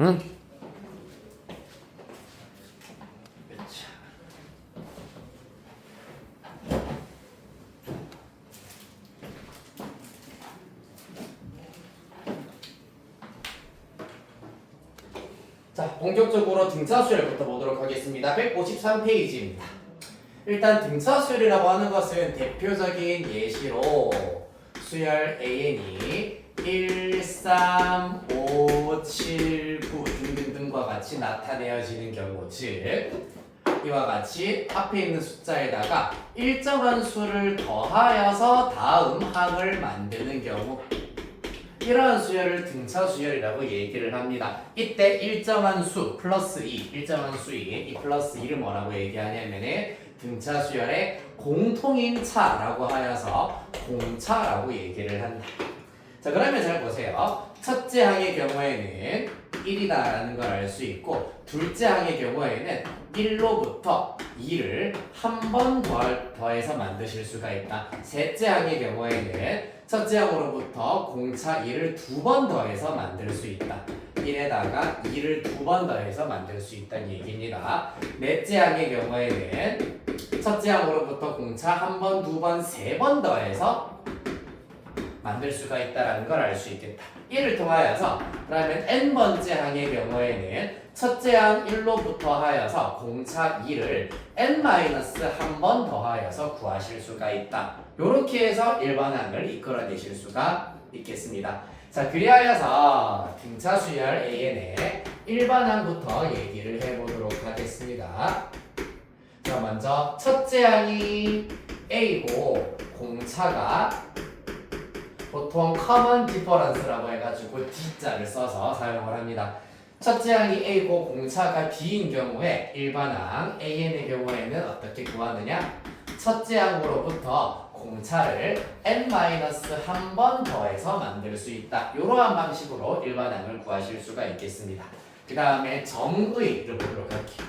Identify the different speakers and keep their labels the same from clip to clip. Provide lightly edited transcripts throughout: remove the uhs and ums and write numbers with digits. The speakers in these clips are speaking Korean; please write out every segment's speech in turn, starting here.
Speaker 1: 응? 자, 본격적으로 등차수열부터 보도록 하겠습니다. 153페이지입니다. 일단 등차수열이라고 하는 것은 대표적인 예시로 수열 AN이 1, 3, 5, 7, 9 등등등과 같이 나타내어지는 경우, 즉 이와 같이 앞에 있는 숫자에다가 일정한 수를 더하여서 다음 항을 만드는 경우, 이러한 수열을 등차수열이라고 얘기를 합니다. 이때 일정한 수 플러스 2, 일정한 수인 이 플러스 2를 뭐라고 얘기하냐면은 등차수열의 공통인 차라고 하여서 공차라고 얘기를 한다. 자, 그러면 잘 보세요. 첫째 항의 경우에는 1이다라는 걸 알 수 있고, 둘째 항의 경우에는 1로부터 2를 한 번 더해서 만드실 수가 있다. 셋째 항의 경우에는 첫째 항으로부터 공차 2를 두 번 더해서 만들 수 있다. 1에다가 2를 두 번 더해서 만들 수 있다는 얘기입니다. 넷째 항의 경우에는 첫째 항으로부터 공차 한 번, 두 번, 세 번 더해서 만들 수가 있다는 걸 알 수 있겠다. 이를 통하여서 그러면 n번째 항의 경우에는 첫째 항 1로부터 하여서 공차 2를 n-한 번 더하여서 구하실 수가 있다. 요렇게 해서 일반항을 이끌어내실 수가 있겠습니다. 자, 그리하여서 등차수열 AN의 일반항부터 얘기를 해보도록 하겠습니다. 자, 먼저 첫째 항이 A고 공차가 보통 common difference라고 해가지고 D자를 써서 사용을 합니다. 첫째 항이 A고 공차가 B인 경우에 일반항 AN의 경우에는 어떻게 구하느냐? 첫째 항으로부터 공차를 n-한 번 더해서 만들 수 있다. 이러한 방식으로 일반항을 구하실 수가 있겠습니다. 그 다음에 정의를 보도록 할게요.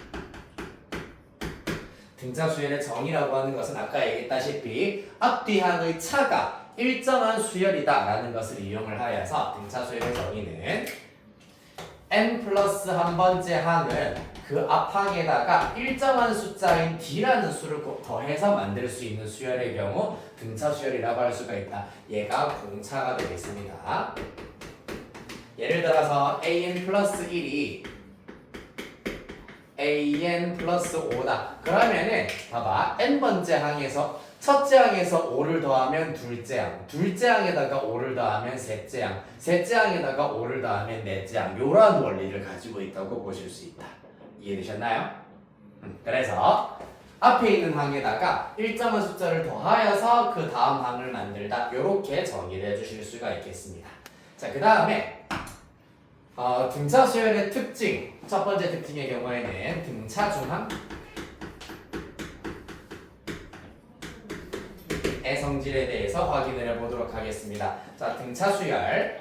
Speaker 1: 등차수열의 정의라고 하는 것은 아까 얘기했다시피 앞뒤 항의 차가 일정한 수열이다 라는 것을 이용을 하여서 등차수열의 정의는 n 플러스 한 번째 항은 그 앞항에다가 일정한 숫자인 d라는 수를 더해서 만들 수 있는 수열의 경우 등차수열이라고 할 수가 있다. 얘가 공차가 되겠습니다. 예를 들어서 an 플러스 1이 an 플러스 5다. 그러면은 봐봐, n번째 항에서 첫째 항에서 5를 더하면 둘째 항, 둘째 항에다가 5를 더하면 셋째 항, 셋째 항에다가 5를 더하면 넷째 항, 요런 원리를 가지고 있다고 보실 수 있다. 이해되셨나요? 그래서 앞에 있는 항에다가 일정한 숫자를 더하여서 그 다음 항을 만들다, 요렇게 정의를 해주실 수가 있겠습니다. 자, 그 다음에 등차수열의 특징, 첫 번째 특징의 경우에는 등차중항 의 성질에 대해서 확인을 해보도록 하겠습니다. 자, 등차수열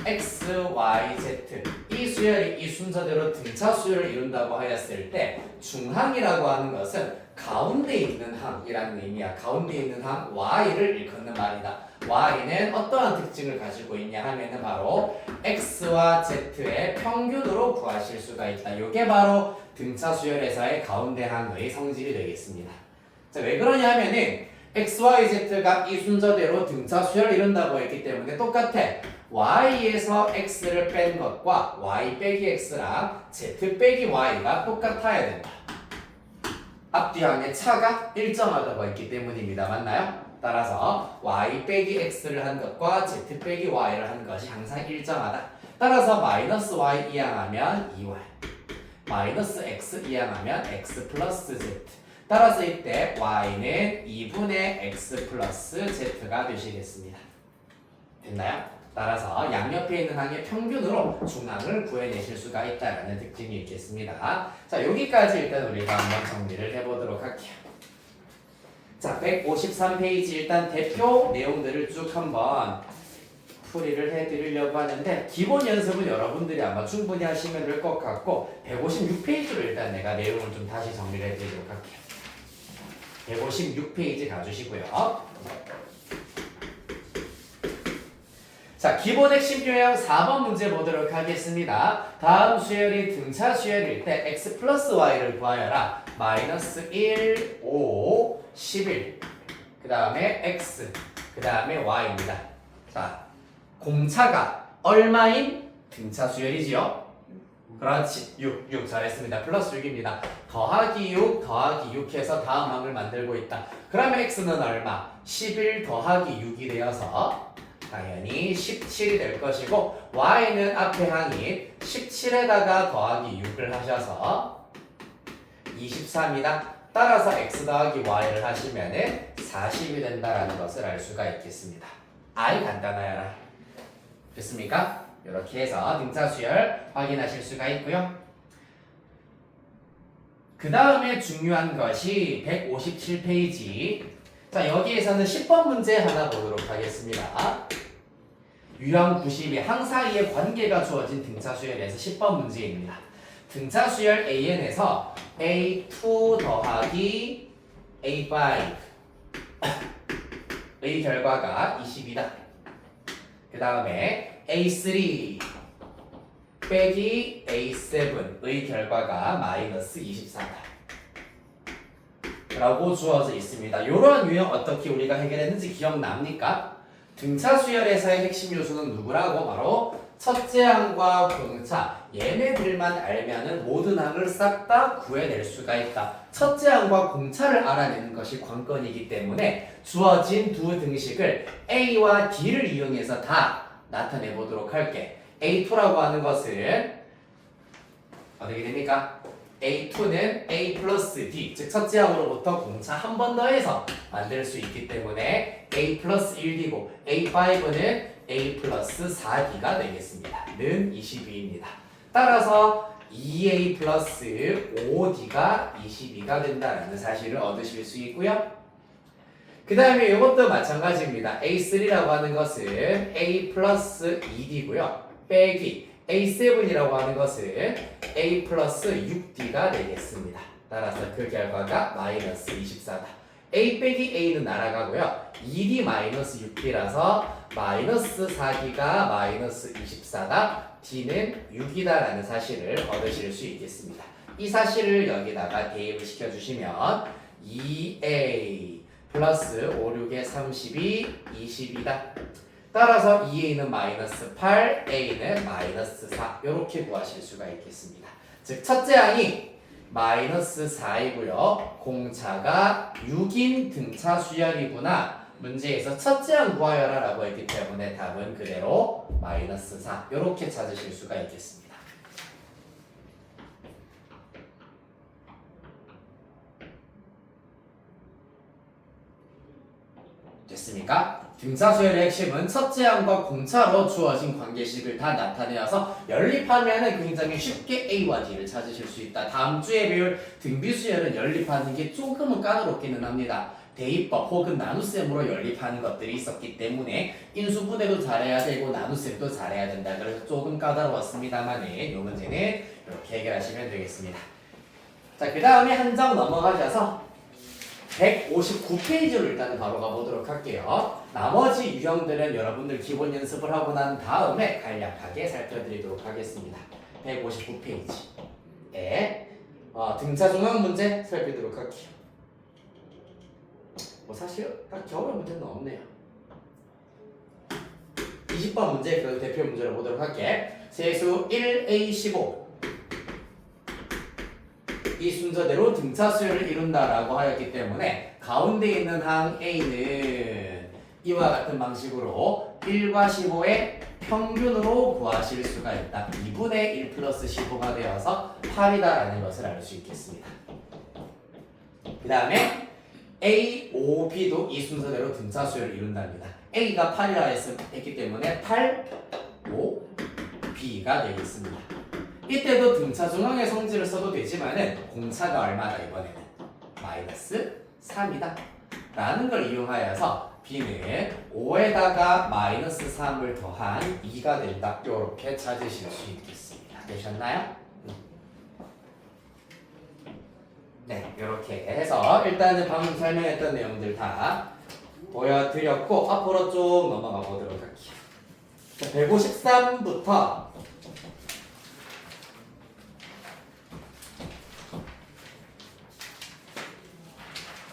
Speaker 1: x, y, z 이 수열이 이 순서대로 등차수열을 이룬다고 하였을 때 중항이라고 하는 것은 가운데 있는 항이라는 의미야. 가운데 있는 항 y를 일컫는 말이다. y는 어떠한 특징을 가지고 있냐 하면은 바로 x와 z의 평균으로 구하실 수가 있다. 이게 바로 등차수열에서의 가운데 항의 성질이 되겠습니다. 자, 왜 그러냐 하면은 x, y, z가 이 순서대로 등차수열을 이룬다고 했기 때문에 똑같아. y에서 x를 뺀 것과 y 빼기 x랑 z 빼기 y가 똑같아야 된다. 앞뒤 항의 차가 일정하다고 했기 때문입니다. 맞나요? 따라서 y 빼기 x를 한 것과 z 빼기 y를 한 것이 항상 일정하다. 따라서 마이너스 y 이항하면 2y, 마이너스 x 이항하면 x 플러스 z. 따라서 이때 y는 2분의 x 플러스 z가 되시겠습니다. 됐나요? 따라서 양옆에 있는 항의 평균으로 중항을 구해내실 수가 있다는 특징이 있겠습니다. 자, 여기까지 일단 우리가 한번 정리를 해보도록 할게요. 자, 153페이지 일단 대표 내용들을 쭉 한번 풀이를 해드리려고 하는데, 기본 연습은 여러분들이 아마 충분히 하시면 될 것 같고 156페이지로 일단 내가 내용을 좀 다시 정리를 해드리도록 할게요. 156페이지 가주시고요. 자, 자, 기본 핵심 요형 4번 문제 보도록 하겠습니다. 다음 수열이 등차 수열일 때 x 플러스 y를 구하여라. 마이너스 1, 5, 11. 그 다음에 x, 그 다음에 y입니다. 자, 공차가 얼마인 등차 수열이지요? 그렇지. 6 잘했습니다. 플러스 6입니다. 더하기 6 더하기 6 해서 다음 항을 만들고 있다. 그러면 x는 얼마? 11 더하기 6이 되어서 당연히 17이 될 것이고 y는 앞에 항이 17에다가 더하기 6을 하셔서 23이다. 따라서 x 더하기 y를 하시면은 40이 된다라는 것을 알 수가 있겠습니다. 아이 간단하여라. 됐습니까? 이렇게 해서 등차 수열 확인하실 수가 있고요. 그 다음에 중요한 것이 157페이지. 자, 여기에서는 10번 문제 하나 보도록 하겠습니다. 유형 92, 항 사이의 관계가 주어진 등차 수열에서 10번 문제입니다. 등차 수열 AN에서 A2 더하기 A5 의 결과가 20이다. 그 다음에 A3 빼기 A7의 결과가 마이너스 24다. 라고 주어져 있습니다. 이러한 유형 어떻게 우리가 해결했는지 기억납니까? 등차 수열에서의 핵심 요소는 누구라고? 바로 첫째 항과 공차, 얘네들만 알면은 모든 항을 싹 다 구해낼 수가 있다. 첫째 항과 공차를 알아내는 것이 관건이기 때문에 주어진 두 등식을 A와 D를 이용해서 다 나타내 보도록 할게. A2라고 하는 것은 어떻게 됩니까? A2는 A 플러스 D, 즉 첫째 항으로부터 공차 한 번 더해서 만들 수 있기 때문에 A 플러스 1D고 A5는 A 플러스 4D가 되겠습니다. 는 22입니다. 따라서 2A 플러스 5D가 22가 된다는 사실을 얻으실 수 있고요. 그 다음에 이것도 마찬가지입니다. A3라고 하는 것은 A 플러스 2D고요. 빼기 A7이라고 하는 것은 A 플러스 6D가 되겠습니다. 따라서 그 결과가 마이너스 24다. A 빼기 A는 날아가고요. 2D 마이너스 6D라서 마이너스 4D가 마이너스 24다. D는 6이다라는 사실을 얻으실 수 있겠습니다. 이 사실을 여기다가 대입을 시켜주시면 2A 플러스 5, 6에 32, 20이다. 따라서 2A는 마이너스 8, A는 마이너스 4 이렇게 구하실 수가 있겠습니다. 즉 첫째 항이 마이너스 4이고요. 공차가 6인 등차 수열이구나. 문제에서 첫째 항 구하여라 라고 했기 때문에 답은 그대로 마이너스 4 이렇게 찾으실 수가 있겠습니다. 됐습니까? 등차 수열의 핵심은 첫째 항과 공차로 주어진 관계식을 다 나타내어서 연립하면 굉장히 쉽게 A와 D를 찾으실 수 있다. 다음 주에 배울 등비 수열은 연립하는 게 조금은 까다롭기는 합니다. 대입법 혹은 나눗셈으로 연립하는 것들이 있었기 때문에 인수분해도 잘해야 되고 나눗셈도 잘해야 된다. 그래서 조금 까다로웠습니다만 이 문제는 이렇게 해결하시면 되겠습니다. 자, 그 다음에 한 장 넘어가셔서 159페이지로 일단은 바로 가보도록 할게요. 나머지 유형들은 여러분들 기본 연습을 하고 난 다음에 간략하게 살펴드리도록 하겠습니다. 159페이지에 등차 중앙 문제 살펴보도록 할게요. 뭐 사실 딱히 어려운 문제는 없네요. 20번 문제 그래도 대표 문제를 보도록 할게. 세수 1A15 이 순서대로 등차 수열을 이룬다라고 하였기 때문에 가운데 있는 항 A는 이와 같은 방식으로 1과 15의 평균으로 구하실 수가 있다. 2분의 1 플러스 15가 되어서 8이다라는 것을 알 수 있겠습니다. 그 다음에 A, O, B도 이 순서대로 등차 수열을 이룬답니다. A가 8이라 했기 때문에 8, 5, B가 되겠습니다. 이때도 등차 중앙의 성질을 써도 되지만은 공차가 얼마다 이번에는 마이너스 3이다 라는 걸 이용하여서 B는 5에다가 마이너스 3을 더한 2가 된다. 이렇게 찾으실 수 있겠습니다. 되셨나요? 네, 이렇게 해서 일단은 방금 설명했던 내용들 다 보여드렸고 앞으로 좀 넘어가 보도록 할게요. 자, 153부터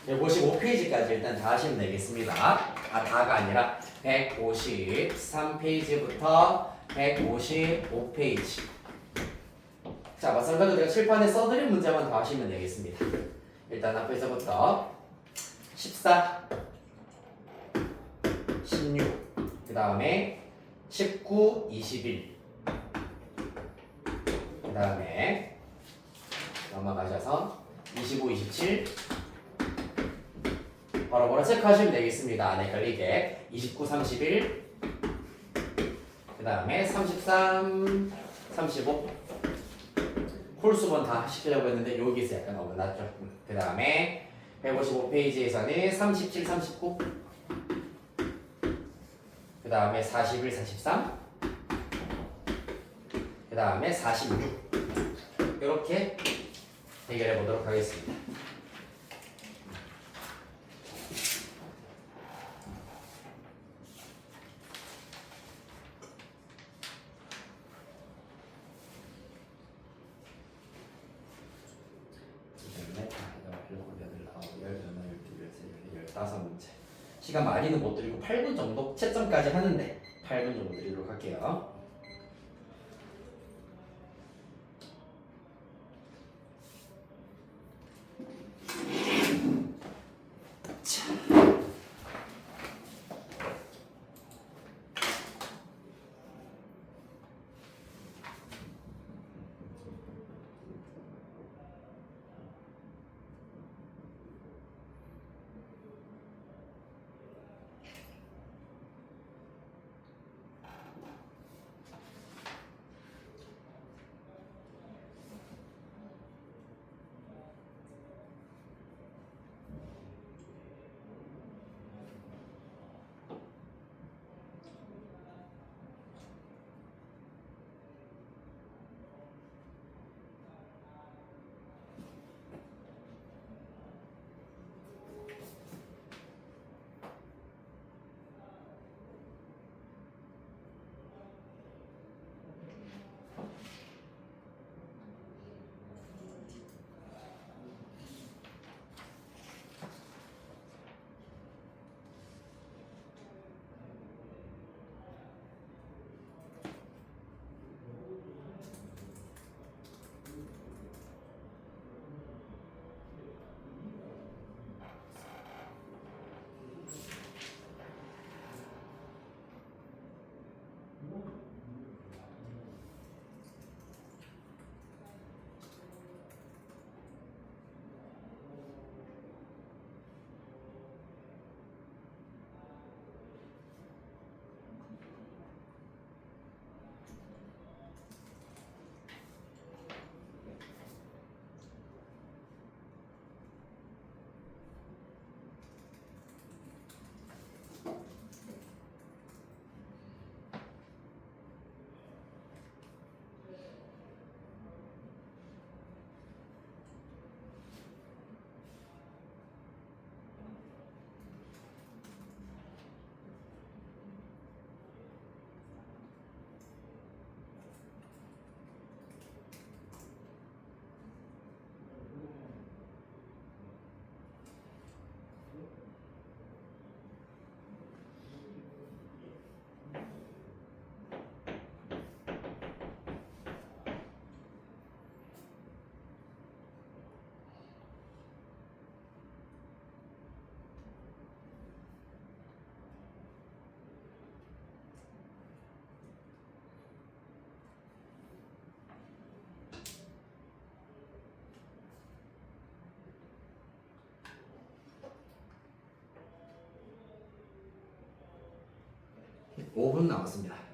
Speaker 1: 155페이지까지 일단 다 하시면 되겠습니다. 다가 아니라 153페이지부터 155페이지. 자, 마찬가지로 제가 칠판에 써드린 문제만 더 하시면 되겠습니다. 일단 앞에서부터 14, 16, 그 다음에 19, 21, 그 다음에 넘어가셔서 25, 27, 바로 체크하시면 되겠습니다. 안 헷갈리게. 29, 31, 그 다음에 33, 35. 홀수번 다 시키려고 했는데 여기서 약간 어긋났죠. 그 다음에 155페이지에서는 37, 39, 그 다음에 41, 43, 그 다음에 46. 이렇게 해결해 보도록 하겠습니다. 시간 많이는 못 드리고 8분 정도 채점까지 하는데 8분 정도 드리도록 할게요. 네, 5분 남았습니다.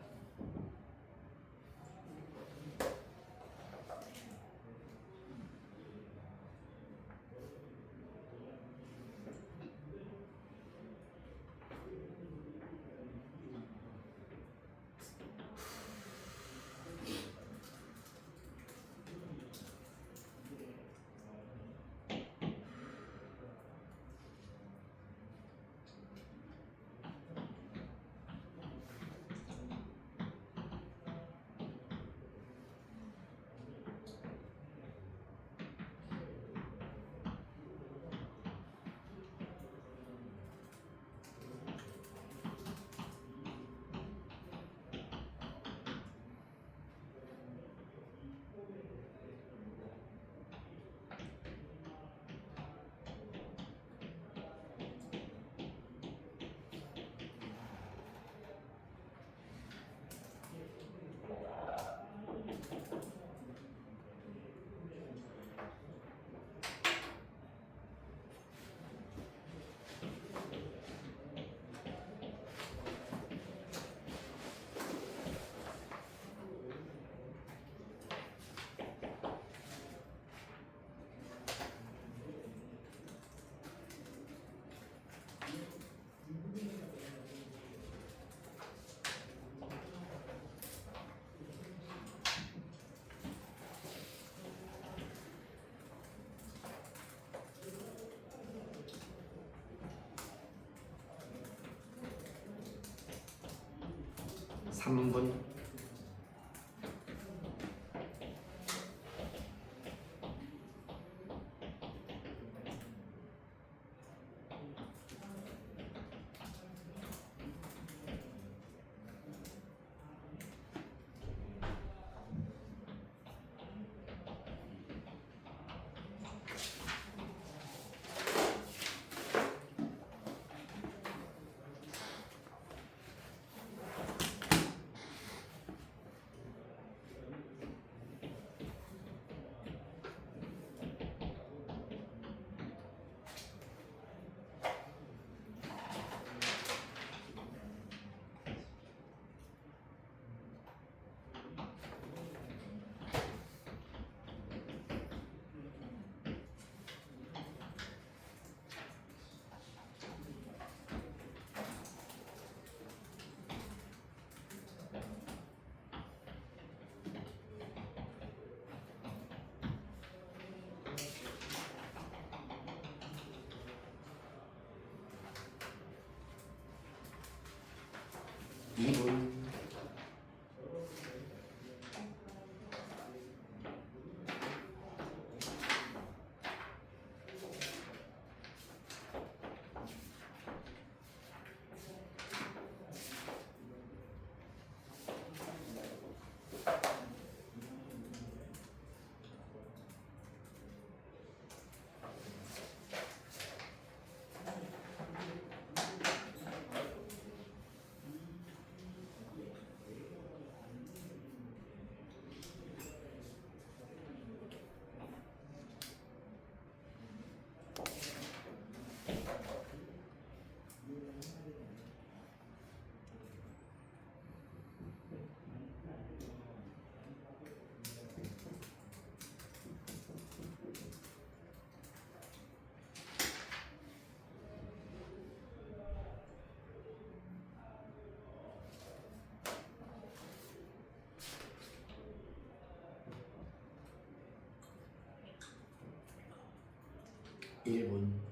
Speaker 1: 3분. 이분 1분.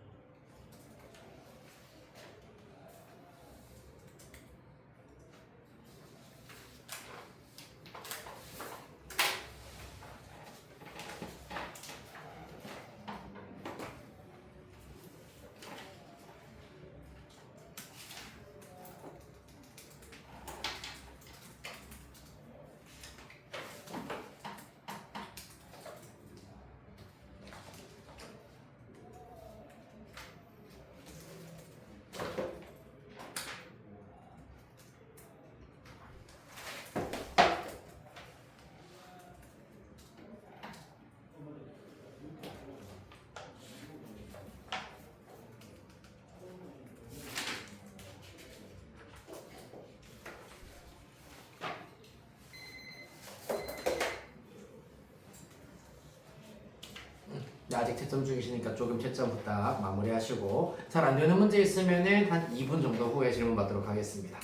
Speaker 1: 아직 채점 중이시니까 조금 채점 부탁 마무리하시고, 잘 안되는 문제 있으면은 한 2분 정도 후에 질문 받도록 하겠습니다.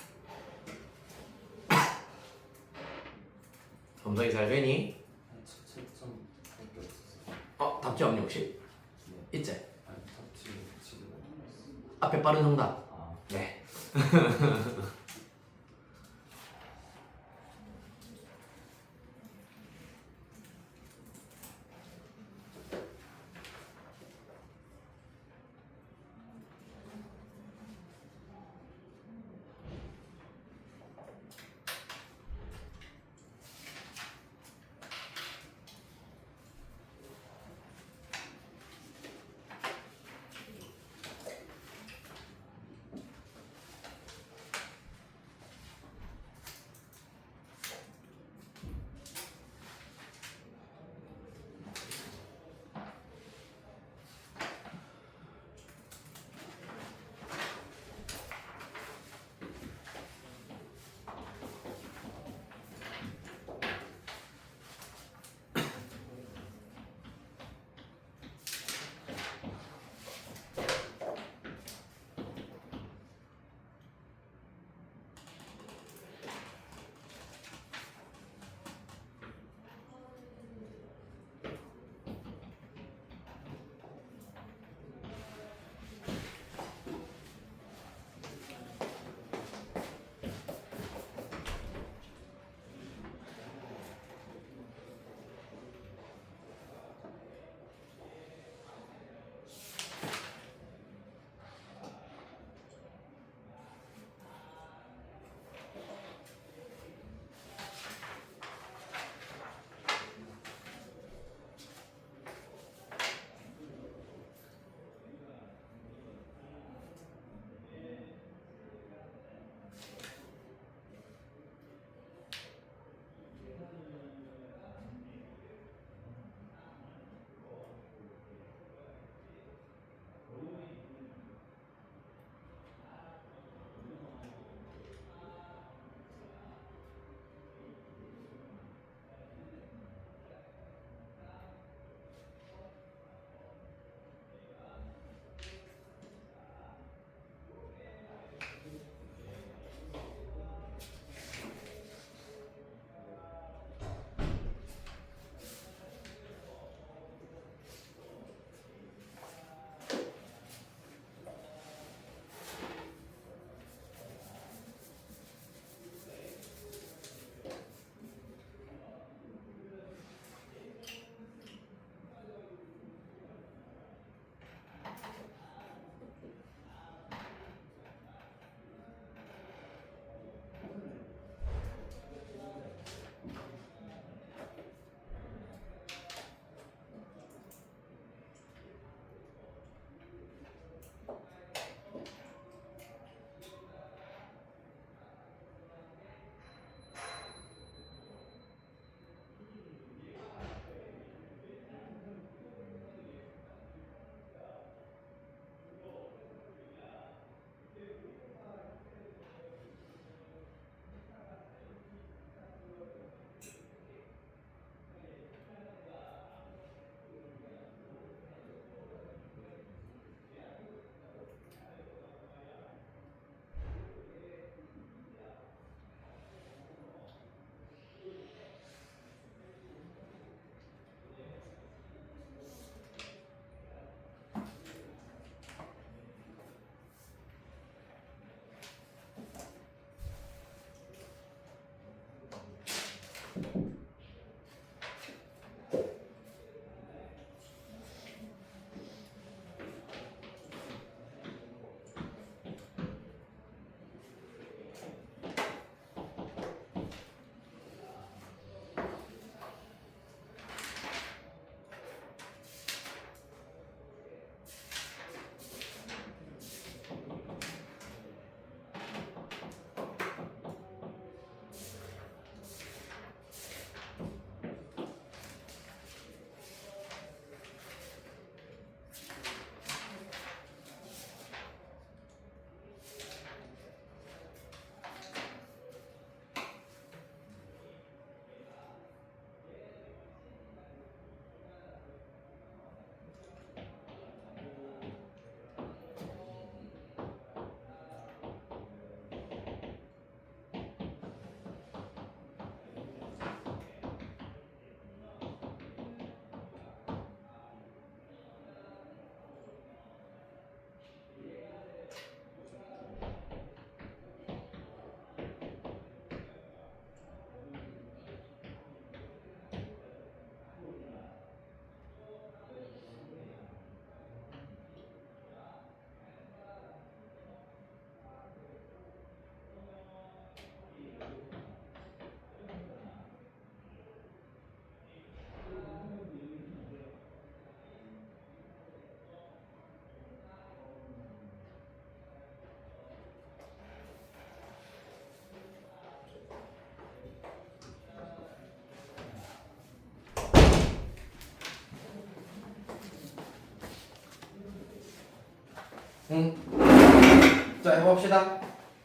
Speaker 1: 검정이 잘 되니?
Speaker 2: 채점밖에 없었어요.
Speaker 1: 답지 없니 혹시?
Speaker 2: 네.
Speaker 1: 있지?
Speaker 2: 아니 답지 지금
Speaker 1: 앞에 빠른 정답.
Speaker 2: 아
Speaker 1: 네. 자, 해봅시다.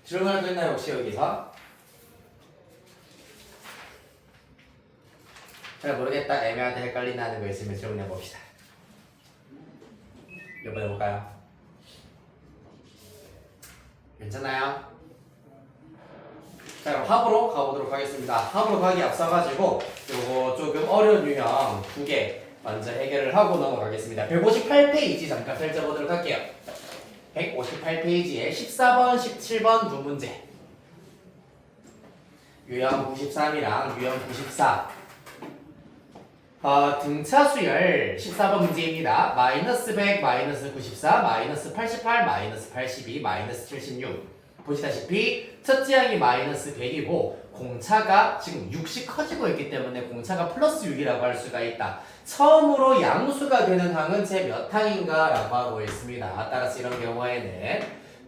Speaker 1: 질문할 거 있나요, 혹시 여기서? 잘 모르겠다, 애매하다, 헷갈린다 하는 거 있으면 질문해봅시다. 몇 번 해볼까요? 괜찮아요? 자, 그럼 합으로 가보도록 하겠습니다. 합으로 가기 앞서가지고 요거 조금 어려운 유형 2개 먼저 해결을 하고 넘어가겠습니다. 158페이지 잠깐 펼쳐보도록 할게요. 158페이지에 14번, 17번 두 문제. 유형 93이랑 유형 94. 등차 수열 14번 문제입니다. 마이너스 100, 마이너스 94, 마이너스 88, 마이너스 82, 마이너스 76. 보시다시피 첫째 항이 마이너스 100이고 공차가 지금 6씩 커지고 있기 때문에 공차가 플러스 6이라고 할 수가 있다. 처음으로 양수가 되는 항은 제 몇 항인가 라고 하고 있습니다. 따라서 이런 경우에는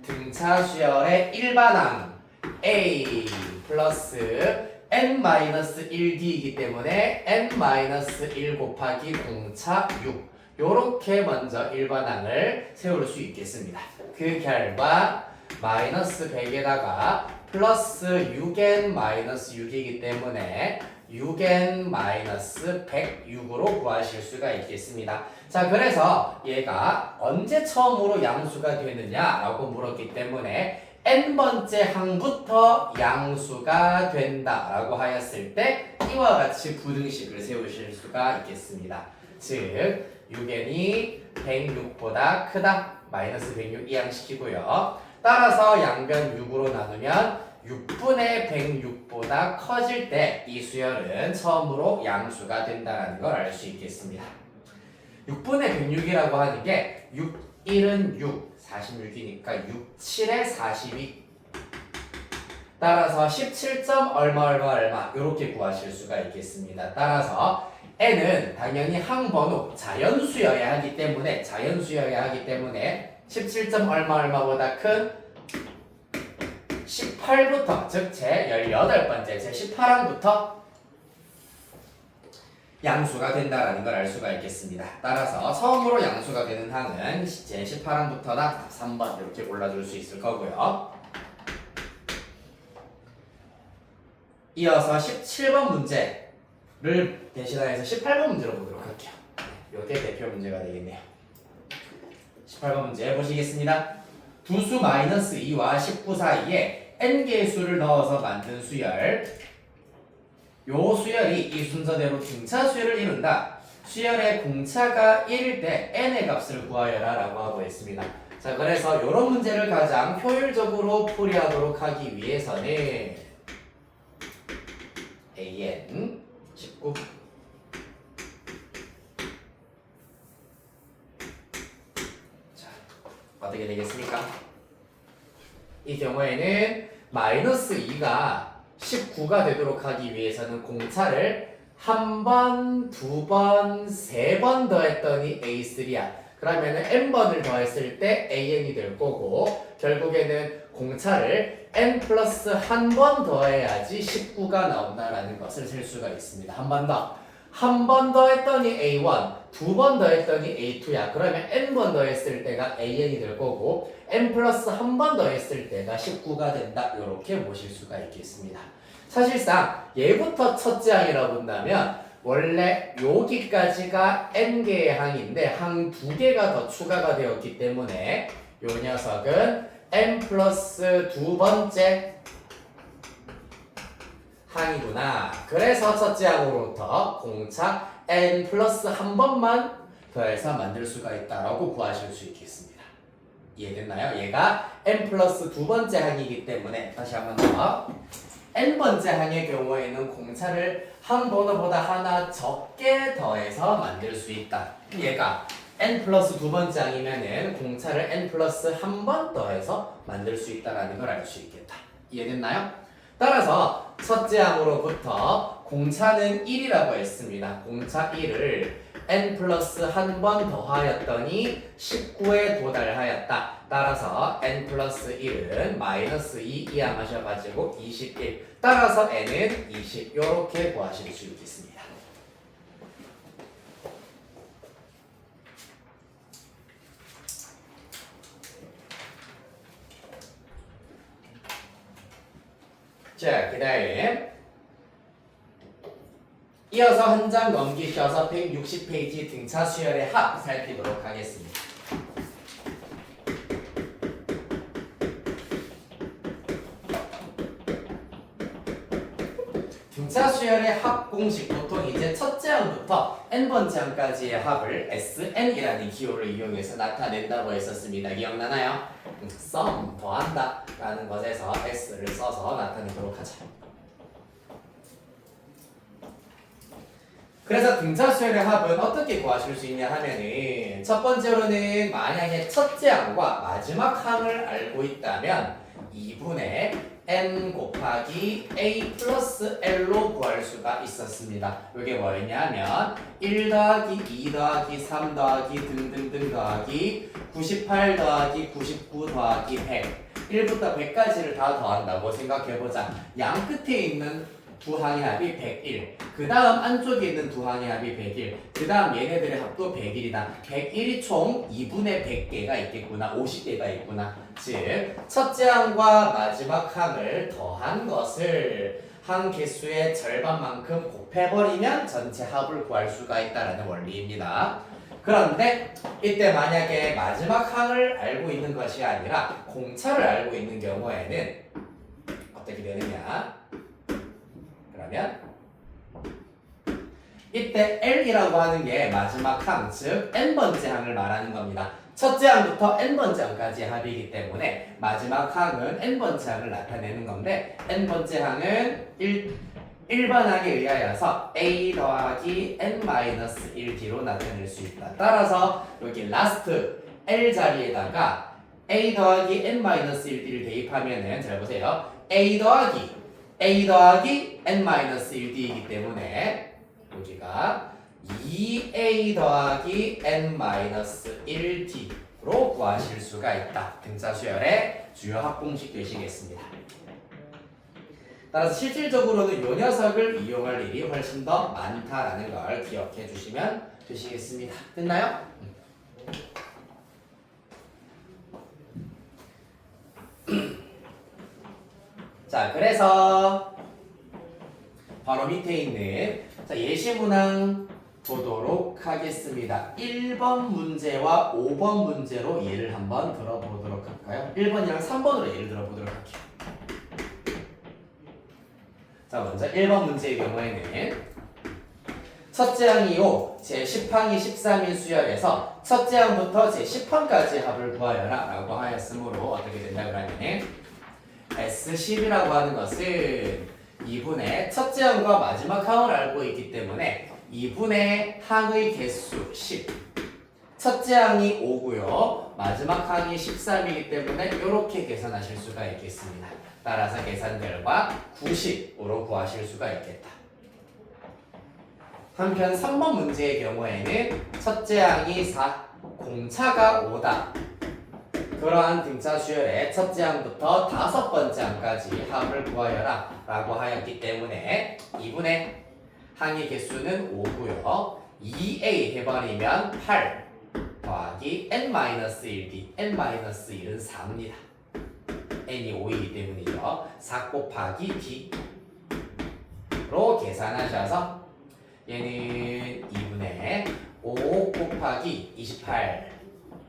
Speaker 1: 등차 수열의 일반항 A 플러스 n-1d이기 때문에 n-1 곱하기 공차 6 요렇게 먼저 일반항을 세울 수 있겠습니다. 그 결과 마이너스 100에다가 플러스 6n-6이기 때문에 6n-106으로 구하실 수가 있겠습니다. 자, 그래서 얘가 언제 처음으로 양수가 되느냐라고 물었기 때문에 n번째 항부터 양수가 된다라고 하였을 때 이와 같이 부등식을 세우실 수가 있겠습니다. 즉 6n이 106보다 크다. 마이너스 106 이항시키고요. 따라서 양변 6으로 나누면 6분의 106보다 커질 때 이 수열은 처음으로 양수가 된다는 걸 알 수 있겠습니다. 6분의 106이라고 하는 게 6, 1은 6, 46이니까 6, 7에 42. 따라서 17점 얼마 이렇게 구하실 수가 있겠습니다. 따라서 n은 당연히 항번호 자연수여야 하기 때문에 17점 얼마보다 큰 18부터 즉 제 18번째 제 18항부터 양수가 된다라는 걸 알 수가 있겠습니다. 따라서 처음으로 양수가 되는 항은 제 18항부터나 3번 이렇게 골라줄 수 있을 거고요. 이어서 17번 문제를 대신하여서 18번 문제로 보도록 할게요. 이게 대표 문제가 되겠네요. 18번 문제 보시겠습니다. 두수 마이너스 2와 19 사이에 n개의 수를 넣어서 만든 수열, 요 수열이 이 순서대로 등차 수열을 이룬다. 수열의 공차가 1일 때 n의 값을 구하여라 라고 하고 있습니다. 자, 그래서 이런 문제를 가장 효율적으로 풀이하도록 하기 위해서는 an 19 어떻게 되겠습니까? 이 경우에는 마이너스 2가 19가 되도록 하기 위해서는 공차를 한 번, 두 번, 세 번 더했더니 A3야. 그러면은 n번을 더했을 때 an이 될 거고 결국에는 공차를 n 플러스 한 번 더해야지 19가 나온다라는 것을 셀 수가 있습니다. 한 번 더. 한 번 더 했더니 A1, 두 번 더 했더니 A2야. 그러면 n번 더 했을 때가 an이 될 거고 n 플러스 한 번 더 했을 때가 19가 된다. 이렇게 보실 수가 있겠습니다. 사실상 얘부터 첫째 항이라고 본다면 원래 여기까지가 n개의 항인데 항 두 개가 더 추가가 되었기 때문에 요 녀석은 n 플러스 두 번째 항이구나. 그래서 첫째 항으로부터 공차 n 플러스 한 번만 더해서 만들 수가 있다라고 구하실 수 있겠습니다. 이해됐나요? 얘가 n 플러스 두 번째 항이기 때문에 다시 한 번 더 n번째 항의 경우에는 공차를 한 번호보다 하나 적게 더해서 만들 수 있다. 얘가 n 플러스 두 번째 항이면은 공차를 n 플러스 한 번 더해서 만들 수 있다라는 걸 알 수 있겠다. 이해됐나요? 따라서 첫째 항으로부터 공차는 1이라고 했습니다. 공차 1을 n 플러스 한 번 더하였더니 19에 도달하였다. 따라서 n 플러스 1은 마이너스 2 이항하셔가지고 21. 따라서 n은 20. 이렇게 구하실 수 있겠습니다. 자, 그 다음에 이어서 한 장 넘기셔서 160페이지 등차 수열의 합 살피도록 하겠습니다. 등차 수열의 합 공식 보통 이제 첫째 항부터 n번째 항까지의 합을 SN이라는 기호를 이용해서 나타낸다고 했었습니다. 기억나나요? sum 더한다 라는 것에서 S를 써서 나타내도록 하자. 그래서 등차 수열의 합은 어떻게 구하실 수 있냐 하면은 첫 번째로는 만약에 첫째 항과 마지막 항을 알고 있다면 2분의 n 곱하기 a 플러스 l로 구할 수가 있었습니다. 이게 뭐였냐면 1 더하기 2 더하기 3 더하기 등등등 더하기 98 더하기 99 더하기 100 1부터 100까지를 다 더한다고 생각해보자. 양 끝에 있는 두 항의 합이 101. 그 다음 안쪽에 있는 두 항의 합이 101. 그 다음 얘네들의 합도 101이다. 101이 총 2분의 100개가 있겠구나. 50개가 있구나. 즉 첫째 항과 마지막 항을 더한 것을 항 개수의 절반만큼 곱해버리면 전체 합을 구할 수가 있다는 원리입니다. 그런데 이때 만약에 마지막 항을 알고 있는 것이 아니라 공차를 알고 있는 경우에는 어떻게 되느냐? 그러면 이때 L이라고 하는 게 마지막 항, 즉 n번째 항을 말하는 겁니다. 첫째 항부터 n번째 항까지 합이기 때문에 마지막 항은 n번째 항을 나타내는 건데 n번째 항은 1번 항에 의하여서 a 더하기 n-1d로 나타낼 수 있다. 따라서 여기 라스트 L 자리에다가 a 더하기 n-1d를 대입하면은 잘 보세요. a 더하기 n-1d이기 때문에 여기가 2a 더하기 n-1d로 구하실 수가 있다. 등차 수열의 주요 합공식 되시겠습니다. 따라서 실질적으로는 이 녀석을 이용할 일이 훨씬 더 많다라는 걸 기억해 주시면 되시겠습니다. 됐나요? 자, 그래서 바로 밑에 있는 예시문항 보도록 하겠습니다. 1번 문제와 5번 문제로 예를 한번 들어보도록 할까요? 1번이랑 3번으로 예를 들어보도록 할게요. 자, 먼저 1번 문제의 경우에는 첫째 항이요 제10항이 13인 수열에서 첫째 항부터 제10항까지 합을 구하여라 라고 하였으므로 어떻게 된다 그러면 S10이라고 하는 것은 2분의 첫째 항과 마지막 항을 알고 있기 때문에 2분의 항의 개수 10. 첫째 항이 5고요. 마지막 항이 13이기 때문에 이렇게 계산하실 수가 있겠습니다. 따라서 계산 결과 90으로 구하실 수가 있겠다. 한편 3번 문제의 경우에는 첫째 항이 4, 공차가 5다. 그러한 등차 수열의 첫째 항부터 5번째 항까지 합을 구하여라 라고 하였기 때문에 2분의 항의 개수는 5고요. 2a 해버리면 8 더하기 n-1d, n-1은 4입니다. n이 5이기 때문이죠. 4 곱하기 d로 계산하셔서 얘는 2분의 5 곱하기 28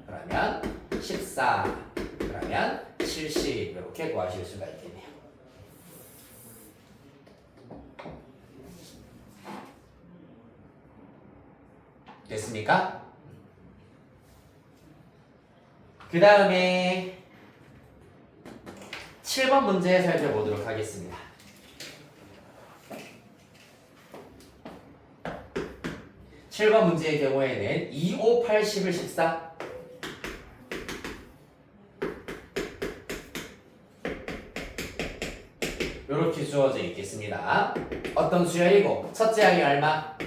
Speaker 1: 그러면 14 그러면 70 이렇게 구하실 수가 있겠네요. 됐습니까? 그 다음에 7번 문제 살펴보도록 하겠습니다. 7번 문제의 경우에는 2, 5, 8, 11, 14 이렇게 주어져 있겠습니다. 어떤 수열이고 첫째 항이 얼마?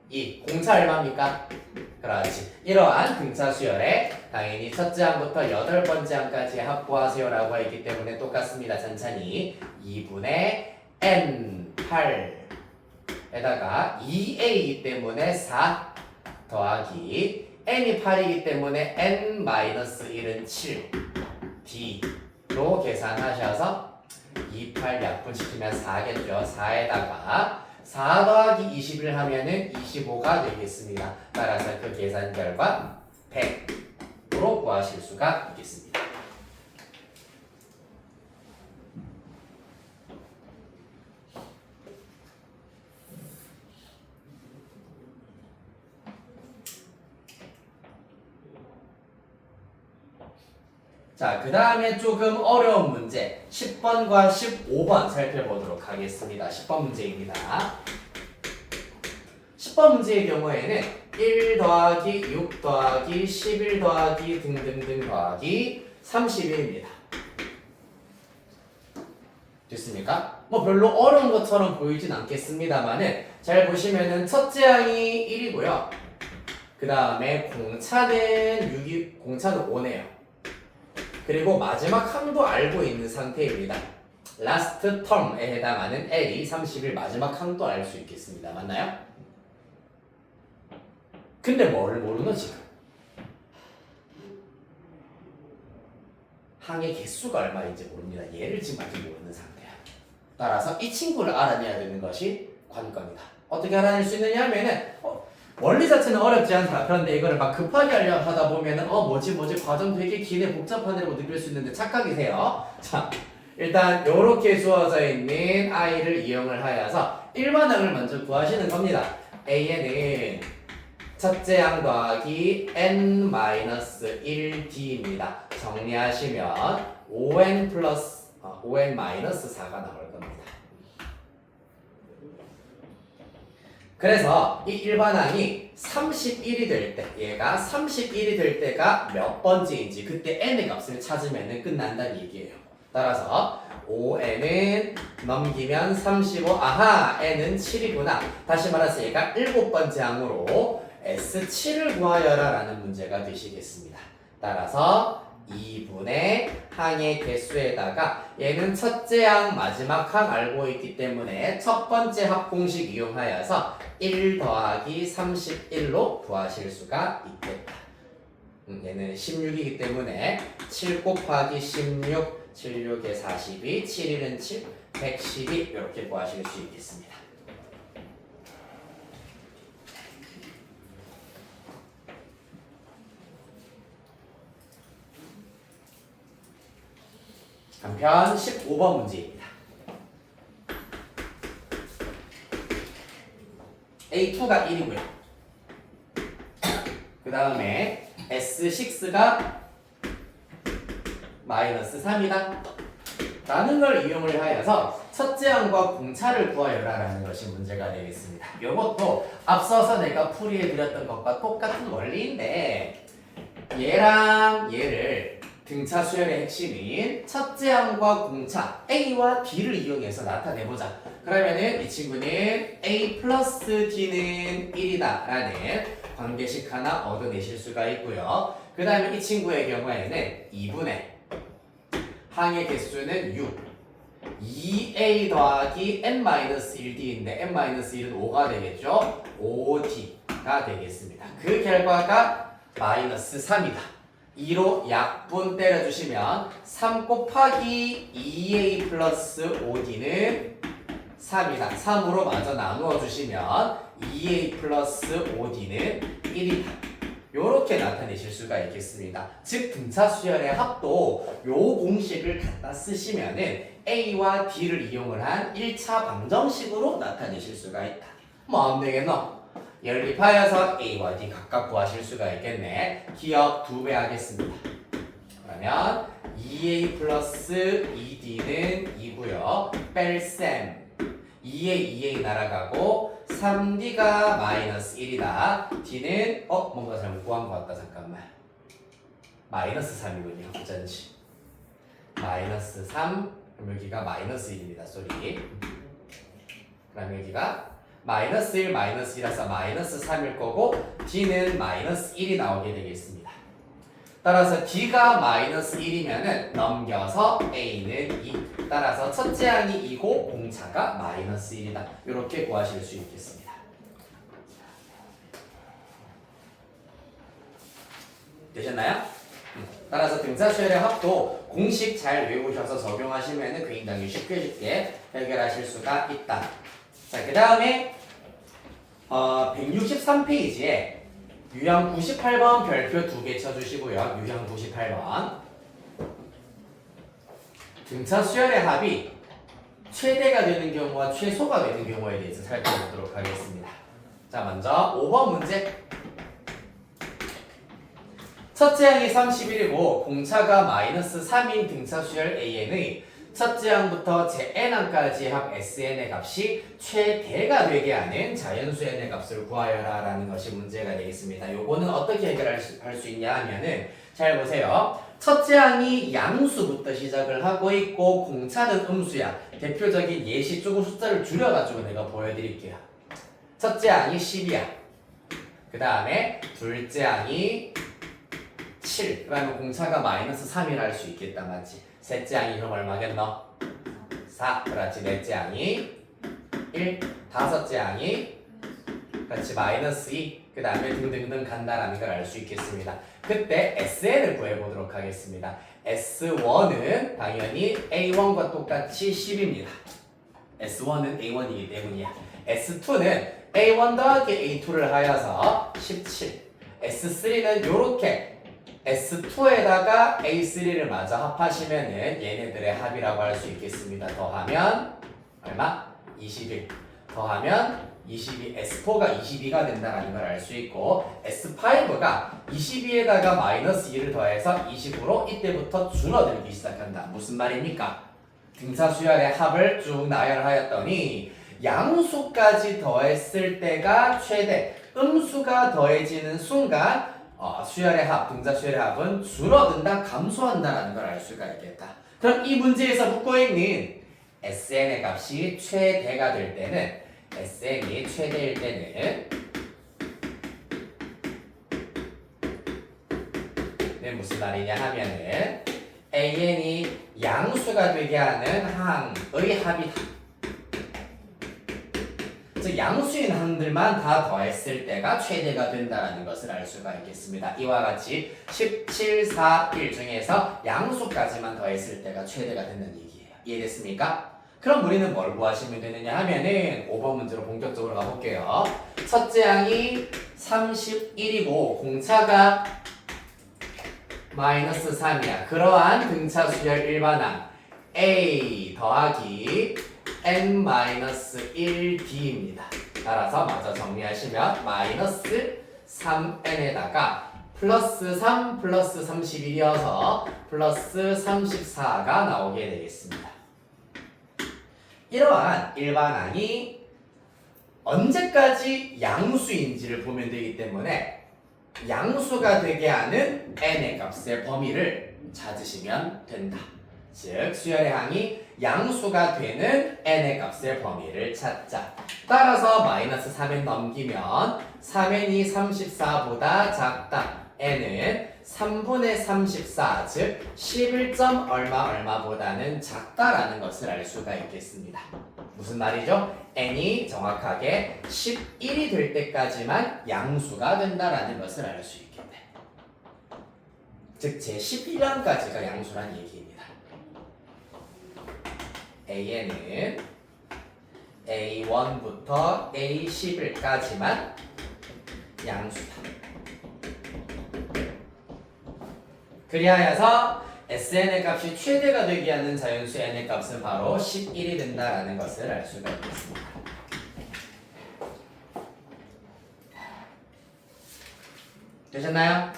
Speaker 1: 2. 공차 얼마입니까? 그렇지. 이러한 등차 수열에 당연히 첫째 항부터 8번째 항까지 합구하세요 라고 했기 때문에 똑같습니다. 천천히 2분의 n 8에다가 2a이기 때문에 4 더하기 n이 8이기 때문에 n-1은 7 d로 계산하셔서 28 약분시키면 4겠죠. 4에다가 4 더하기 20을 하면은 25가 되겠습니다. 따라서 그 계산 결과 100으로 구하실 수가 있겠습니다. 자, 그 다음에 조금 어려운 문제 10번과 15번 살펴보도록 하겠습니다. 10번 문제입니다. 10번 문제의 경우에는 1 더하기 6 더하기 11 더하기 등등등 더하기 30입니다. 됐습니까? 뭐 별로 어려운 것처럼 보이진 않겠습니다만은 잘 보시면은 첫째 항이 1이고요. 그 다음에 공차는 5네요. 그리고 마지막 항도 알고 있는 상태입니다. last term에 해당하는 L이 30일 마지막 항도 알 수 있겠습니다. 맞나요? 근데 뭐를 모르노 지금? 항의 개수가 얼마인지 모릅니다. 얘를 지금 아직 모르는 상태야. 따라서 이 친구를 알아내야 되는 것이 관건이다. 어떻게 알아낼 수 있느냐 하면은 원리 자체는 어렵지 않다. 그런데 이거를 막 급하게 하려 하다 보면은 뭐지 과정 되게 기네 복잡하네라고 느낄 수 있는데 착각이세요. 자, 일단 요렇게 주어져 있는 i를 이용을 하여서 일반항을 먼저 구하시는 겁니다. a는 첫째 항 더하기 n-1d입니다. 정리하시면 5n-4가 나올 겁니다. 그래서 이 일반항이 31이 될 때, 얘가 31이 될 때가 몇 번째인지 그때 n의 값을 찾으면 끝난다는 얘기예요. 따라서 5n은 넘기면 35, 아하, n은 7이구나. 다시 말해서 얘가 7번째 항으로 S7을 구하여라 라는 문제가 되시겠습니다. 따라서 2분의 항의 개수에다가 얘는 첫째 항, 마지막 항 알고 있기 때문에 첫 번째 합공식 이용하여서 1 더하기 31로 구하실 수가 있겠다. 얘는 16이기 때문에 7 곱하기 16, 76에 42, 7일은 7, 112 이렇게 구하실 수 있겠습니다. 한편 15번 문제입니다. A2가 1이고요. 그 다음에 S6가 마이너스 3이다. 라는 걸 이용을 하여서 첫째 항과 공차를 구하여라 라는 것이 문제가 되겠습니다. 이것도 앞서서 내가 풀이해드렸던 것과 똑같은 원리인데 얘랑 얘를 등차 수열의 핵심인 첫째 항과 공차 A와 D를 이용해서 나타내보자. 그러면은 이 친구는 A 플러스 D는 1이다 라는 관계식 하나 얻어내실 수가 있고요. 그 다음에 이 친구의 경우에는 2분의 항의 개수는 6 2A 더하기 N-1D인데 N-1은 5가 되겠죠? 5D가 되겠습니다. 그 결과가 마이너스 3이다. 2로 약분 때려주시면 3 곱하기 2A 플러스 5D는 3이다. 3으로 마저 나누어 주시면 2A 플러스 5D는 1이다. 요렇게 나타내실 수가 있겠습니다. 즉 등차 수열의 합도 요 공식을 갖다 쓰시면은 A와 D를 이용을 한 1차 방정식으로 나타내실 수가 있다. 뭐 안 되겠노? 연립하여서 A와 D 각각 구하실 수가 있겠네. 기억 2배 하겠습니다. 그러면 2A 플러스 2D는 2고요. 뺄셈 2A 날아가고 3D가 마이너스 1이다. D는 뭔가 잘못 구한 것 같다. 잠깐만. 마이너스 3이군요. 어쩐지. 마이너스 3 그럼 여기가 마이너스 1입니다. 쏘리. 그럼 여기가 마이너스 1, 마이너스 1이라서 마이너스 3일 거고 D는 마이너스 1이 나오게 되겠습니다. 따라서 D가 마이너스 1이면은 넘겨서 A는 2. 따라서 첫째 항이 2고 공차가 마이너스 1이다. 이렇게 구하실 수 있겠습니다. 되셨나요? 따라서 등차수열의 합도 공식 잘 외우셔서 적용하시면 굉장히 쉽게 해결하실 수가 있다. 자, 그 다음에 163페이지에 유형 98번 별표 2개 쳐주시고요. 유형 98번 등차수열의 합이 최대가 되는 경우와 최소가 되는 경우에 대해서 살펴보도록 하겠습니다. 자, 먼저 5번 문제. 첫째 항이 31이고 공차가 마이너스 3인 등차수열 AN의 첫째 항부터 JN항까지의 합 SN의 값이 최대가 되게 하는 자연수 N의 값을 구하여라 라는 것이 문제가 되겠습니다. 요거는 어떻게 해결할 수 있냐 하면은 잘 보세요. 첫째 항이 양수부터 시작을 하고 있고 공차는 음수야. 대표적인 예시 조금 숫자를 줄여가지고 내가 보여드릴게요. 첫째 항이 10이야. 그 다음에 둘째 항이 7. 그러면 공차가 마이너스 3이라 할 수 있겠다, 맞지? 셋째 항이 그럼 얼마겠노? 4. 그렇지. 넷째 항이 1. 다섯째 항이 그렇지. 마이너스 2. 그 다음에 등등등 간다라는 걸 알 수 있겠습니다. 그때 SN을 구해보도록 하겠습니다. S1은 당연히 A1과 똑같이 10입니다. S1은 A1이기 때문이야. S2는 A1 더하기 A2를 하여서 17. S3는 요렇게 S2에다가 A3를 마저 합하시면은 얘네들의 합이라고 할 수 있겠습니다. 더하면 얼마? 21. 더하면 22. S4가 22가 된다는 걸 알 수 있고 S5가 22에다가 마이너스 2를 더해서 20으로 이때부터 줄어들기 시작한다. 무슨 말입니까? 등차수열의 합을 쭉 나열하였더니 양수까지 더했을 때가 최대, 음수가 더해지는 순간 수열의 합, 등차수열의 합은 줄어든다, 감소한다라는 걸 알 수가 있겠다. 그럼 이 문제에서 묻고 있는 SN의 값이 최대가 될 때는 SN이 최대일 때는 무슨 말이냐 하면은 AN이 양수가 되게 하는 항의 합이다. 즉 양수인 항들만 다 더했을 때가 최대가 된다는 것을 알 수가 있겠습니다. 이와 같이 17, 4, 1 중에서 양수까지만 더했을 때가 최대가 된다는 얘기예요. 이해됐습니까? 그럼 우리는 뭘 구하시면 되느냐 하면은 5번 문제로 본격적으로 가볼게요. 첫째 항이 31이고 공차가 마이너스 3이야. 그러한 등차수열 일반항 A 더하기 n-1d입니다. 따라서 마저 정리하시면 마이너스 3n에다가 플러스 3 플러스 31이어서 플러스 34가 나오게 되겠습니다. 이러한 일반항이 언제까지 양수인지를 보면 되기 때문에 양수가 되게 하는 n의 값의 범위를 찾으시면 된다. 즉 수열의 항이 양수가 되는 n의 값의 범위를 찾자. 따라서 마이너스 3n 넘기면 3n이 34보다 작다. n은 3분의 34, 즉 11점 얼마보다는 작다라는 것을 알 수가 있겠습니다. 무슨 말이죠? n이 정확하게 11이 될 때까지만 양수가 된다라는 것을 알 수 있겠네. 즉 제11항까지가 양수란 얘기입니다. AN은 A1부터 A11까지만 양수다. 그리하여서 SN의 값이 최대가 되게 하는 자연수 N의 값은 바로 11이 된다라는 것을 알 수가 있겠습니다. 되셨나요?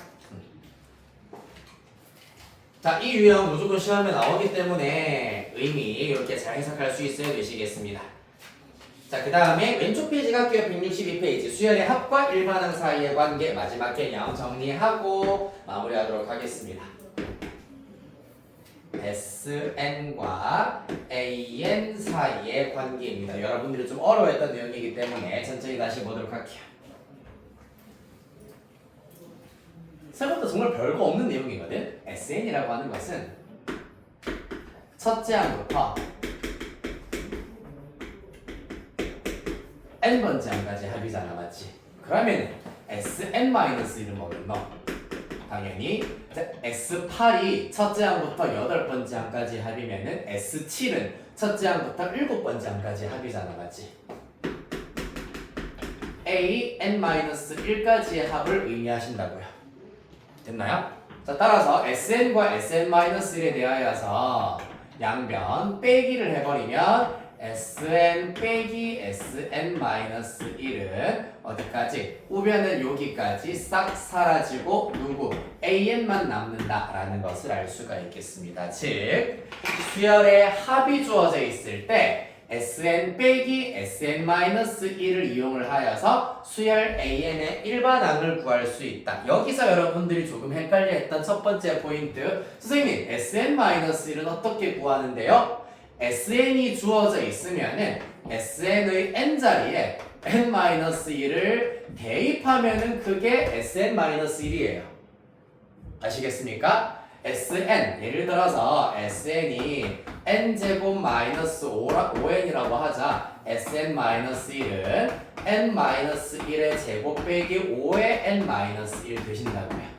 Speaker 1: 자, 이 유형 무조건 시험에 나오기 때문에 의미 이렇게 잘 해석할 수 있어야 되시겠습니다. 자, 그 다음에 왼쪽 페이지 갈게요. 162페이지 수열의 합과 일반항 사이의 관계 마지막 개념 정리하고 마무리하도록 하겠습니다. SN과 AN 사이의 관계입니다. 여러분들이 좀 어려워했던 내용이기 때문에 천천히 다시 보도록 할게요. 생각보다 정말 별거 없는 내용이거든. SN이라고 하는 것은 첫째 항부터 n번째 항까지 합이잖아, 맞지? 그러면 SN-1을 뭐겠노? 당연히. 자, S8이 첫째 항부터 8번째 항까지 합이면은 S7은 첫째 항부터 7번째 항까지 합이잖아, 맞지? A, n-1까지의 합을 의미하신다고요. 됐나요? 자, 따라서 SN과 SN-1에 대하여서 양변 빼기를 해버리면 SN 빼기 SN-1은 어디까지? 우변은 여기까지 싹 사라지고 누구? AN만 남는다라는 것을 알 수가 있겠습니다. 즉, 수열의 합이 주어져 있을 때 SN 빼기 SN-1을 이용을 하여서 수열 AN의 일반항을 구할 수 있다. 여기서 여러분들이 조금 헷갈려했던 첫 번째 포인트. 선생님, SN-1은 어떻게 구하는데요? SN이 주어져 있으면은 SN의 n자리에 n-1을 대입하면은 그게 SN-1이에요. 아시겠습니까? SN, 예를 들어서 SN이 n제곱 마이너스 5n이라고 하자. SN-1은 n-1의 제곱 빼기 5의 n-1 되신다고요.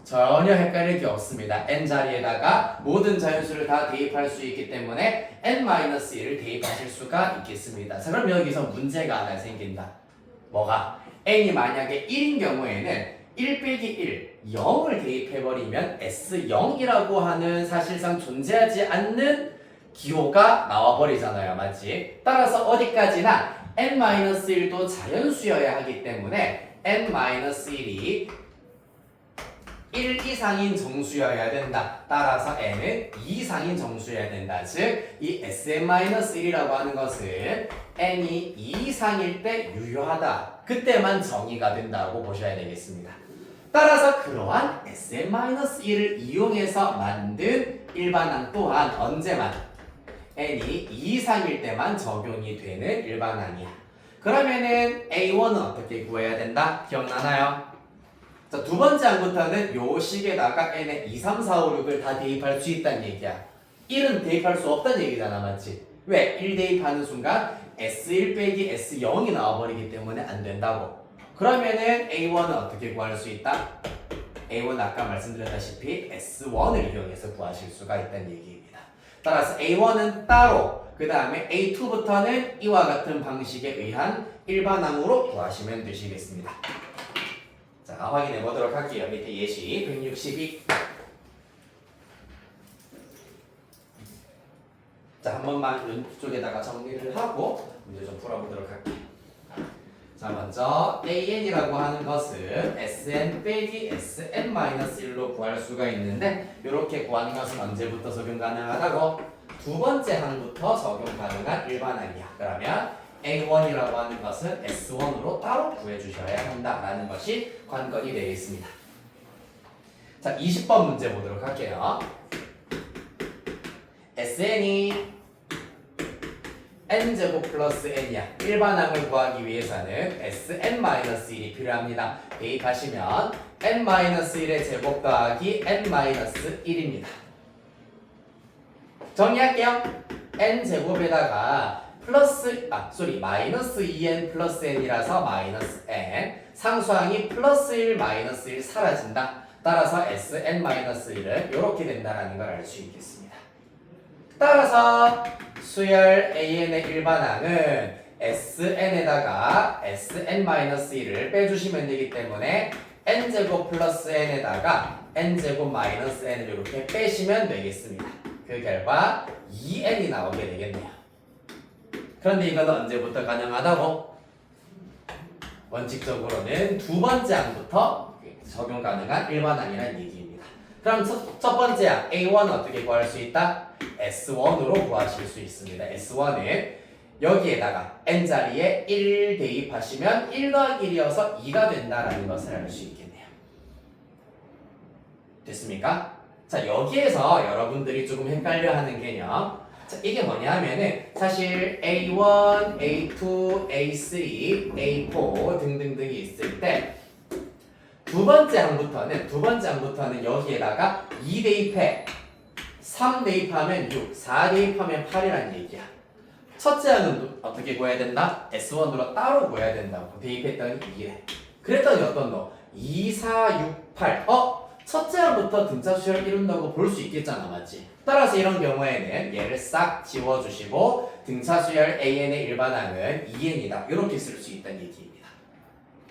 Speaker 1: 전혀 헷갈릴 게 없습니다. n자리에다가 모든 자연수를 다 대입할 수 있기 때문에 n-1을 대입하실 수가 있겠습니다. 자, 그럼 여기서 문제가 하나 생긴다. 뭐가? n이 만약에 1인 경우에는 1 빼기 1, 0을 대입해버리면 S0이라고 하는 사실상 존재하지 않는 기호가 나와버리잖아요. 맞지? 따라서 어디까지나 n-1도 자연수여야 하기 때문에 n-1이 1 이상인 정수여야 된다. 따라서 n은 2 이상인 정수여야 된다. 즉, 이 Sn-1이라고 하는 것은 n이 2 이상일 때 유효하다. 그때만 정의가 된다고 보셔야 되겠습니다. 따라서 그러한 Sn-1을 이용해서 만든 일반항 또한 언제만 n이 2 이상일 때만 적용이 되는 일반항이야. 그러면은 A1은 어떻게 구해야 된다? 기억나나요? 자, 두 번째 항부터는 요 식에다가 n에 2, 3, 4, 5, 6을 다 대입할 수 있다는 얘기야. 1은 대입할 수 없다는 얘기잖아, 맞지? 왜? 1 대입하는 순간 S1 빼기 S0이 나와버리기 때문에 안 된다고. 그러면은 A1은 어떻게 구할 수 있다? A1은 아까 말씀드렸다시피 S1을 이용해서 구하실 수가 있다는 얘기입니다. 따라서 A1은 따로, 그 다음에 A2부터는 이와 같은 방식에 의한 일반항으로 구하시면 되시겠습니다. 자, 확인해 보도록 할게요. 밑에 예시 162. 자, 한 번만 왼쪽에다가 정리를 하고 문제 좀 풀어보도록 할게요. 자, 먼저 AN이라고 하는 것은 SN 빼기 SN-1로 구할 수가 있는데 이렇게 구하는 것은 언제부터 적용 가능하다고? 두 번째 항부터 적용 가능한 일반항이야. 그러면 A1이라고 하는 것은 S1으로 따로 구해주셔야 한다라는 것이 관건이 되어 있습니다. 자, 20번 문제 보도록 할게요. SN이 n제곱 플러스 n이야. 일반항을 구하기 위해서는 Sn-1이 필요합니다. 대입하시면 n-1의 제곱 더하기 n-1입니다. 정리할게요. n제곱에다가 마이너스 2n 플러스 n이라서 마이너스 n. 상수항이 플러스 1 마이너스 1 사라진다. 따라서 Sn-1은 이렇게 된다는 걸 알 수 있겠습니다. 따라서 수열 AN의 일반항은 SN에다가 Sn-1을 빼주시면 되기 때문에 n제곱 플러스 n에다가 n제곱 마이너스 n을 이렇게 빼시면 되겠습니다. 그 결과 2n이 나오게 되겠네요. 그런데 이건 언제부터 가능하다고? 원칙적으로는 두 번째 항부터 적용 가능한 일반항이라는 얘기입니다. 그럼 첫 번째 항 A1은 어떻게 구할 수 있다? S1으로 구하실 수 있습니다. S1은 여기에다가 n자리에 1 대입하시면 1 더하기 1이어서 2가 된다라는 것을 알 수 있겠네요. 됐습니까? 자, 여기에서 여러분들이 조금 헷갈려하는 개념. 자, 이게 뭐냐 하면은 사실 A1, A2, A3, A4 등등등이 있을 때 두 번째 항부터는 여기에다가 2 대입해 3 대입하면 6, 4 대입하면 8이라는 얘기야. 첫째 항은 어떻게 구해야 된다? S1으로 따로 구해야 된다고. 대입했더니 2래. 그랬더니 어떤 너? 2, 4, 6, 8. 첫째 항부터 등차 수열을 이룬다고 볼 수 있겠잖아, 맞지? 따라서 이런 경우에는 얘를 싹 지워주시고 등차 수열 AN의 일반항은 2N이다. 이렇게 쓸 수 있다는 얘기입니다.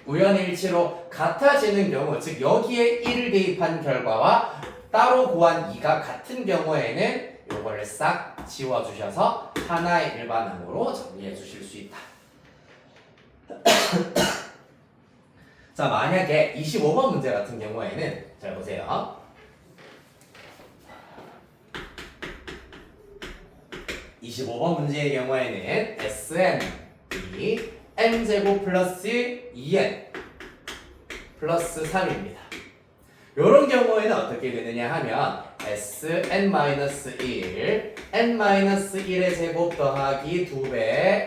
Speaker 1: 우연일치로 같아지는 경우, 즉 여기에 1을 대입한 결과와 따로 구한 2가 같은 경우에는 요거를 싹 지워주셔서 하나의 일반항으로 정리해 주실 수 있다. 자, 만약에 25번 문제 같은 경우에는 잘 보세요. (25번) 문제의 경우에는 SN이 n제곱 플러스 2n 플러스 3입니다. 이런 경우에는 어떻게 되느냐 하면 Sn-1 n-1의 제곱 더하기 2배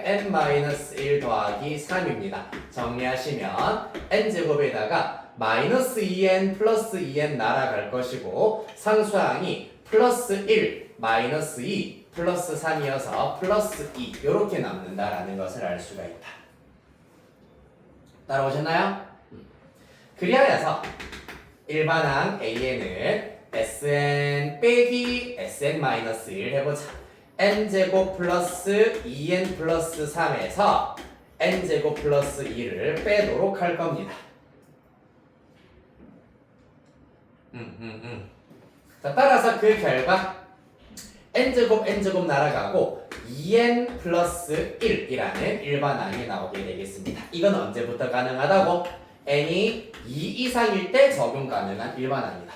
Speaker 1: n-1 더하기 3입니다. 정리하시면 n제곱에다가 마이너스 2n 플러스 2n 날아갈 것이고 상수항이 플러스 1 마이너스 2 플러스 3이어서 플러스 2 이렇게 남는다라는 것을 알 수가 있다. 따라오셨나요? 그리하여서 일반항 AN은 Sn 빼기 Sn-1 해보자. n제곱 플러스 2n 플러스 3에서 n제곱 플러스 2를 빼도록 할 겁니다. 자, 따라서 그 결과 n제곱 날아가고 2n 플러스 1이라는 일반항이 나오게 되겠습니다. 이건 언제부터 가능하다고? n이 2 이상일 때 적용 가능한 일반항이다.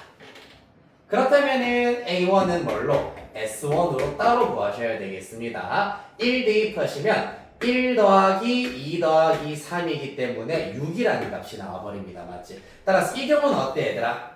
Speaker 1: 그렇다면은 A1은 뭘로? S1으로 따로 구하셔야 되겠습니다. 1 대입하시면 1 더하기 2 더하기 3이기 때문에 6이라는 값이 나와버립니다. 맞지? 따라서 이 경우는 어때 얘들아?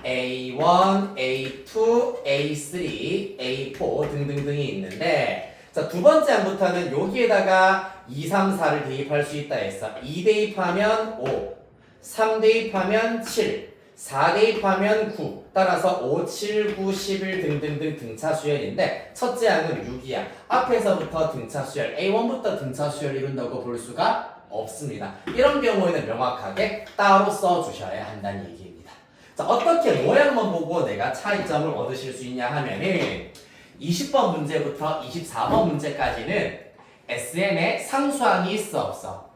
Speaker 1: A1, A2, A3, A4 등등등이 있는데 자, 두 번째 항부터는 여기에다가 2, 3, 4를 대입할 수 있다 했어. 2 대입하면 5, 3 대입하면 7, 4 대입하면 9. 따라서 5, 7, 9, 11 등등등 등차 수열인데 첫째 항은 6이야. 앞에서부터 등차 수열, A1부터 등차 수열 이룬다고 볼 수가 없습니다. 이런 경우에는 명확하게 따로 써주셔야 한다는 얘기입니다. 자, 어떻게 모양만 보고 내가 차이점을 얻으실 수 있냐 하면은 20번 문제부터 24번 문제까지는 SN에 상수항이 있어 없어?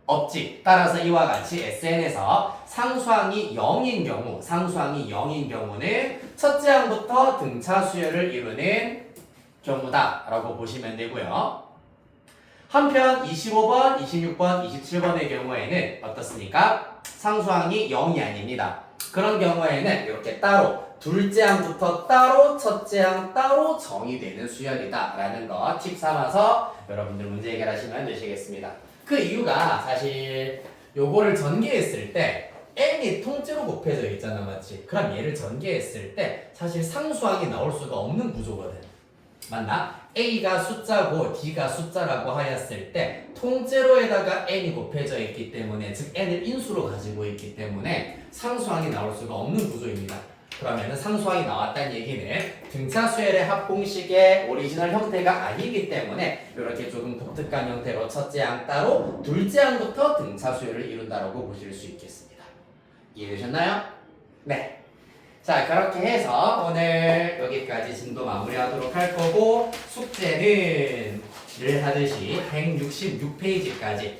Speaker 1: 없지. 따라서 이와 같이 SN에서 상수항이 0인 경우는 첫째 항부터 등차 수열을 이루는 경우다 라고 보시면 되고요. 한편 25번, 26번, 27번의 경우에는 어떻습니까? 상수항이 0이 아닙니다. 그런 경우에는 이렇게 따로 둘째 항부터 따로 첫째 항 따로 정의되는 수열이다 라는 거 팁 삼아서 여러분들 문제 해결하시면 되시겠습니다. 그 이유가 사실 요거를 전개했을 때 n이 통째로 곱해져 있잖아, 맞지? 그럼 얘를 전개했을 때 사실 상수항이 나올 수가 없는 구조거든. 맞나? a가 숫자고 d가 숫자라고 하였을 때 통째로에다가 n이 곱해져 있기 때문에 즉 n을 인수로 가지고 있기 때문에 상수항이 나올 수가 없는 구조입니다. 그러면은 상수항이 나왔다는 얘기는 등차 수열의 합공식의 오리지널 형태가 아니기 때문에 이렇게 조금 독특한 형태로 첫째 항 따로 둘째 항부터 등차 수열을 이룬다라고 보실 수 있겠습니다. 이해되셨나요? 네. 자, 그렇게 해서 오늘 여기까지 진도 마무리하도록 할 거고 숙제는 늘 하듯이 166페이지까지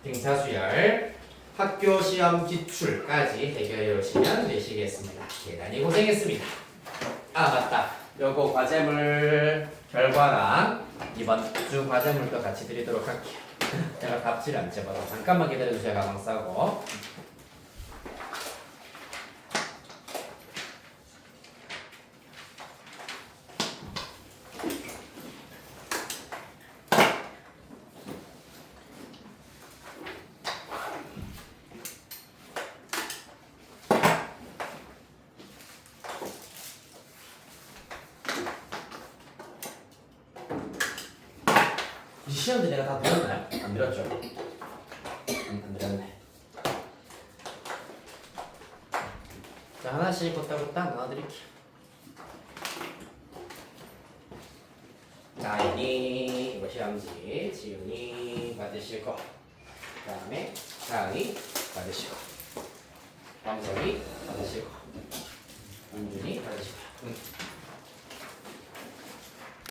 Speaker 1: 등차 수열 학교 시험 기출까지 해결해 오시면 되시겠습니다. 대단히 고생했습니다. 아, 맞다. 요거 과제물 결과랑 이번 주 과제물도 같이 드리도록 할게요. 제가 답지를 안 찍어서 잠깐만 기다려주세요. 가방 싸고. 시험지 내가 다 드렸나요? 안 드렸죠? 안 드렸네. 자, 하나씩 곧다곧다 나눠드릴게요. 나인이 이거 시험지, 지훈이 받으실 거. 그 다음에 다은이 받으시고 남석이 받으시고 은준이 받으시고